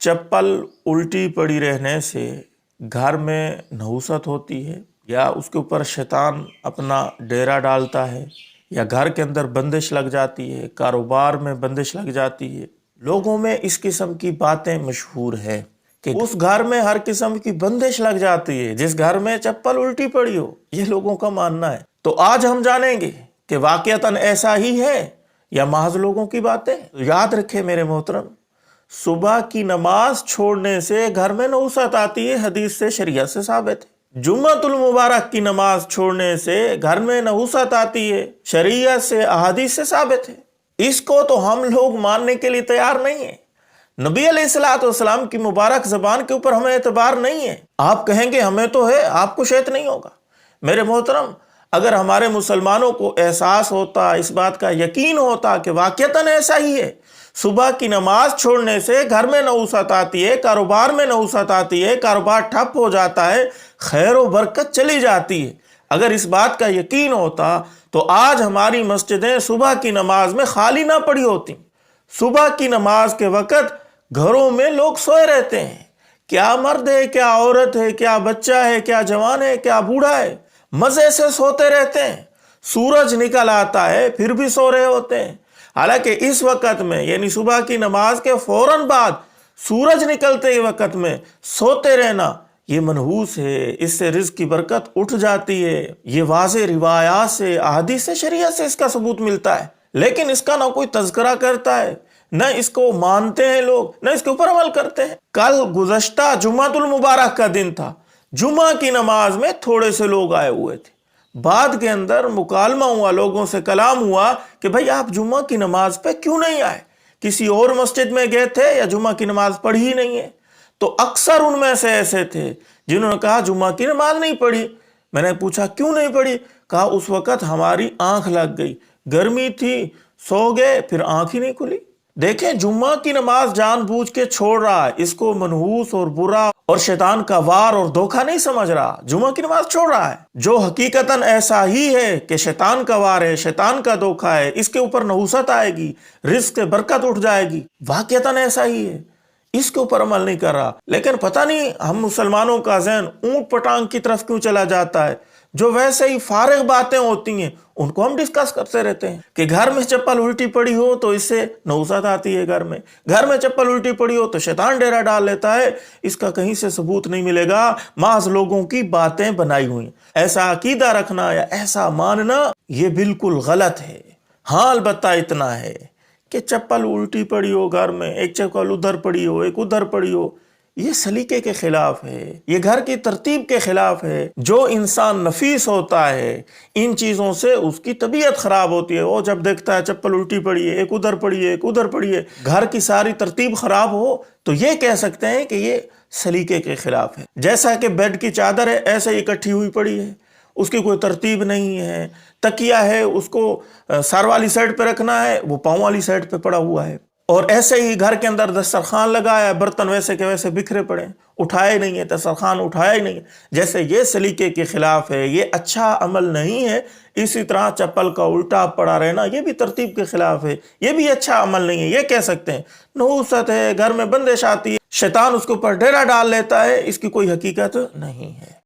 चप्पल उल्टी पड़ी रहने से घर में नहुसत होती है या उसके ऊपर शैतान अपना डेरा डालता है या घर के अंदर बंदिश लग जाती है, कारोबार में बंदिश लग जाती है। लोगों में इस किस्म की बातें मशहूर है कि उस घर में हर किस्म की बंदिश लग जाती है जिस घर में चप्पल उल्टी पड़ी हो, ये लोगों का मानना है। तो आज हम जानेंगे कि वाकईतन ऐसा ही है या महज लोगों की बातें। तो याद रखें मेरे मोहतरम, सुबह की नमाज छोड़ने से घर में नहुसत आती है, हदीस से शरीयत से साबित है। जुम्मतुल मुबारक की नमाज छोड़ने से घर में नहुसत आती है, शरीयत से अहादीस से साबित है। इसको तो हम लोग मानने के लिए तैयार नहीं है। नबी अलैहिस्सलाम की मुबारक ज़बान के ऊपर हमें एतबार नहीं है। आप कहेंगे हमें तो है, आपको शायद नहीं होगा। मेरे मोहतरम, अगर हमारे मुसलमानों को एहसास होता, इस बात का यकीन होता कि वाकईतन ऐसा ही है, सुबह की नमाज छोड़ने से घर में नहुसत आती है, कारोबार में नहुसत आती है, कारोबार ठप हो जाता है, खैर व बरकत चली जाती है, अगर इस बात का यकीन होता तो आज हमारी मस्जिदें सुबह की नमाज में खाली ना पड़ी होती। सुबह की नमाज के वक़्त घरों में लोग सोए रहते हैं। क्या मर्द है, क्या औरत है, क्या बच्चा है, क्या जवान है, क्या बूढ़ा है, मज़े से सोते रहते हैं। सूरज निकल आता है फिर भी सो रहे होते हैं। हालांकि इस वक़्त में यानी सुबह की नमाज के फौरन बाद सूरज निकलते ही वक़्त में सोते रहना ये मनहूस है, इससे रिज़्क़ की बरकत उठ जाती है। ये वाज़े रिवायात से, अहादीस से, शरीयत से इसका सबूत मिलता है। लेकिन इसका ना कोई तज़किरा करता है, न इसको मानते हैं लोग, न इसके ऊपर अमल करते हैं। कल गुज़श्ता जुम्मतुल मुबारक का दिन था। जुम्मा की नमाज में थोड़े से लोग आए हुए थे। बाद के अंदर मुकालमा हुआ, लोगों से कलाम हुआ कि भाई आप जुम्मा की नमाज पे क्यों नहीं आए, किसी और मस्जिद में गए थे या जुम्मा की नमाज पढ़ी ही नहीं है। तो अक्सर उनमें से ऐसे थे जिन्होंने कहा जुम्मा की नमाज नहीं पढ़ी। मैंने पूछा क्यों नहीं पढ़ी? कहा उस वक़्त हमारी आंख लग गई, गर्मी थी, सो गए, फिर आंख ही नहीं खुली। देखें, जुम्मा की नमाज जानबूझ के छोड़ रहा है, इसको मनहूस और बुरा और शैतान का वार और धोखा नहीं समझ रहा, जुम्मा की नमाज छोड़ रहा है। जो हकीकतन ऐसा ही है कि शैतान का वार है, शैतान का धोखा है, इसके ऊपर नहुसत आएगी, रिज़्क़ बरकत उठ जाएगी, वाकईतन ऐसा ही है, इसके ऊपर अमल नहीं कर रहा। लेकिन पता नहीं हम मुसलमानों का ज़हन ऊंट पटांग की तरफ क्यों चला जाता है। जो वैसे ही फारिग बातें होती हैं उनको हम डिस्कस करते रहते हैं कि घर में चप्पल उल्टी पड़ी हो तो इससे नहुसत आती है, घर में चप्पल उल्टी पड़ी हो तो शैतान डेरा डाल लेता है। इसका कहीं से सबूत नहीं मिलेगा, महज लोगों की बातें बनाई हुई। ऐसा अकीदा रखना या ऐसा मानना ये बिल्कुल गलत है। हाँ, अलबत्ता इतना है कि चप्पल उल्टी पड़ी हो घर में, एक चप्पल उधर पड़ी हो, एक उधर पड़ी हो, ये सलीके के खिलाफ है, ये घर की तरतीब के खिलाफ है। जो इंसान नफीस होता है इन चीज़ों से उसकी तबीयत ख़राब होती है। वो जब देखता है चप्पल उल्टी पड़ी है, एक उधर पड़ी है, एक उधर पड़ी है, घर की सारी तरतीब ख़राब हो तो ये कह सकते हैं कि ये सलीके के खिलाफ है। जैसा कि बेड की चादर है ऐसे ही इकट्ठी हुई पड़ी है, उसकी कोई तरतीब नहीं है। तकिया है, उसको सर वाली साइड पे रखना है, वो पाँव वाली साइड पे पड़ा हुआ है। और ऐसे ही घर के अंदर दस्तरखान लगाया, बर्तन वैसे के वैसे बिखरे पड़े, उठाए नहीं है, दस्तरखान उठाया ही नहीं है। जैसे ये सलीके के खिलाफ है, ये अच्छा अमल नहीं है, इसी तरह चप्पल का उल्टा पड़ा रहना ये भी तरतीब के खिलाफ है, ये भी अच्छा अमल नहीं है। ये कह सकते हैं नहुसत है, घर में बंदिश आती है, शैतान उसके ऊपर डेरा डाल लेता है, इसकी कोई हकीकत नहीं है।